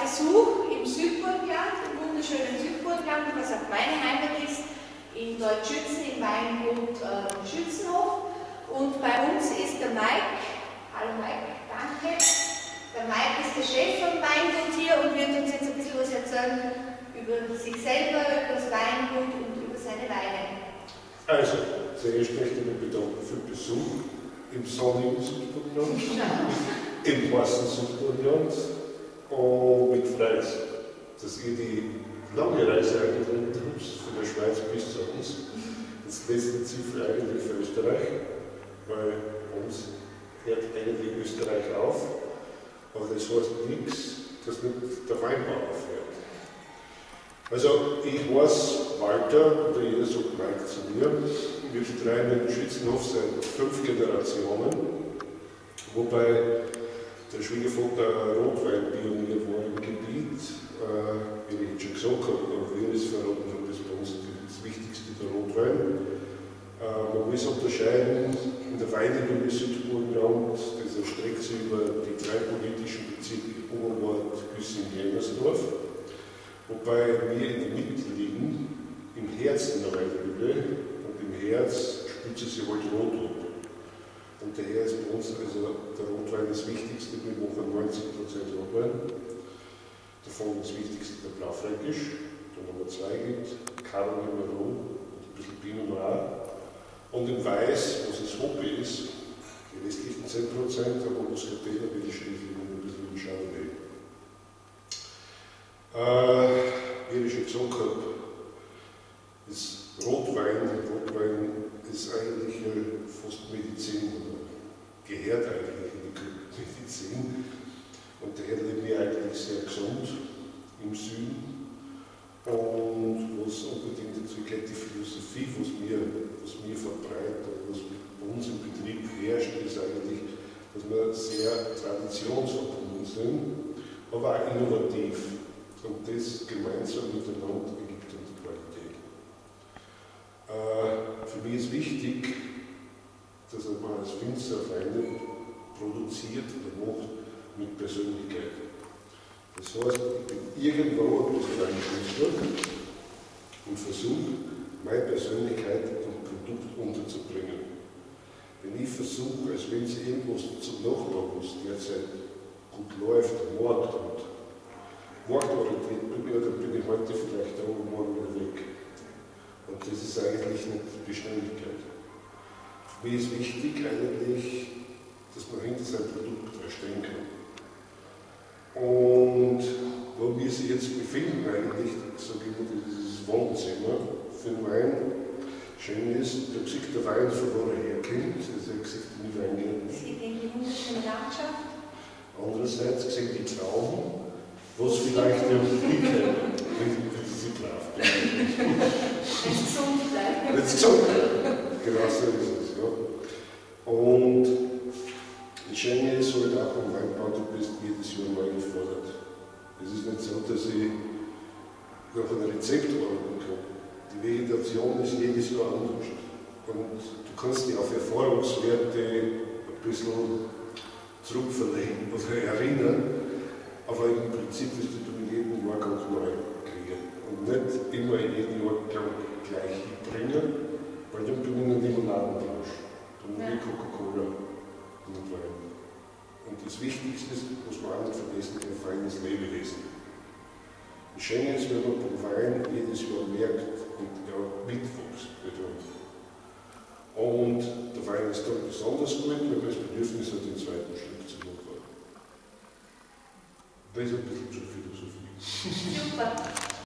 Besuch im Südburgenland, im wunderschönen Südburgenland, was auch meine Heimat ist, in Deutschützen, im Weingut Schützenhof. Und bei uns ist der Mike. Hallo Mike, danke. Der Mike ist der Chef vom Weingut hier und wird uns jetzt ein bisschen was erzählen über sich selber, über das Weingut und über seine Weine. Also, zuerst möchte ich mich bedanken für den Besuch im sonnigen Südburgenland, im heißen Südburgenland und mit Fleiß, dass ihr die lange Reise angetreten habt, von der Schweiz bis zu uns. Das letzte Ziel eigentlich für Österreich, weil uns hört eigentlich Österreich auf, aber das heißt nichts, dass nicht der Weinbau aufhört. Also ich weiß, Walter, oder jeder sagt Mike zu mir, wir betreiben in Schützenhof seit 5 Generationen, wobei der Schwiegervater Rotweinpionier war im Gebiet, wie ich schon gesagt habe, und wir es verraten haben, das ist bei uns das Wichtigste, der Rotwein. Man muss unterscheiden in der Weinlinie Südburgenland, das erstreckt sich über die 3 politischen Bezirke Oberwart, Güssing, Jennersdorf. Wobei wir in der Mitte liegen, im Herzen der Weinhöhle, und im Herz spitzt sich halt rot ab. Und daher ist bei uns also der Rotwein das Wichtigste, wir machen 90% Rotwein. Davon das Wichtigste der Blaufränkisch, der Nummer 2 gibt, Cabernet Merlot und ein bisschen Pinot Noir. Und im Weiß, was das Hobby ist, die restlichen 10%, aber Muscatella, wie die Stiefel und ein bisschen wie Chardonnay. Wie ich schon gesagt habe, ist Rotwein ist eigentlich fast Medizin oder gehört eigentlich in die Medizin. Und daher leben wir eigentlich sehr gesund im Süden. Und was unbedingt dazu gehört, die Philosophie, was wir verbreiten, was bei uns im Betrieb herrscht, ist eigentlich, dass wir sehr traditionsverbunden sind, aber auch innovativ. Und das gemeinsam miteinander ergibt uns Qualität. Für mich ist wichtig, dass man als Winzer Weine produziert oder macht mit Persönlichkeit. Das heißt, ich bin irgendwo ein bisschen ein Künstler und versuche, meine Persönlichkeit im Produkt unterzubringen. Wenn ich versuche, als wenn sie irgendwas zum Nachbauen muss, derzeit gut läuft, am Markt und marktorientiert bin, dann bin ich heute vielleicht da und morgen wieder weg. Und das ist eigentlich nicht die Beständigkeit. Für mich ist wichtig eigentlich, dass man hinter sein Produkt erstellen kann. Und wo wir sich jetzt befinden eigentlich, sage ich mal, dieses Wohnzimmer für den Wein, schön ist, da sieht der Wein von wo er herkommt, also er sieht die Weingärten. Sie gehen die wunderschöne Landschaft. Andererseits sehen die Trauben, was vielleicht ja nicht kennen, wenn sie brav bleiben. Wenn es gesund bleibt. Wenn es gesund bleibt. Genau so ist es, ja. Und das Schöne ist halt auch beim Weinbau, du bist jedes Jahr neu gefordert. Es ist nicht so, dass ich nach einem Rezept arbeiten kann. Die Vegetation ist jedes Jahr anders. Und du kannst dich auf Erfahrungswerte ein bisschen zurückverlegen oder erinnern. Aber im Prinzip ist das in jedem Jahr ganz neu kreieren. Und nicht immer in jedem Jahr gleich bringen, weil dann bin ich in der Limonadenbranche. Dann bin ich Coca-Cola und Wein. Und das Wichtigste ist, was man auch nicht vergessen kann, Wein ist Lebewesen. Das Schöne ist, wenn man beim Wein jedes Jahr merkt und ja, mitwächst. Und der Wein ist dann besonders gut, weil man das Bedürfnis hat, den zweiten Schluck zu machen. Das ist ein bisschen zur Philosophie. Super.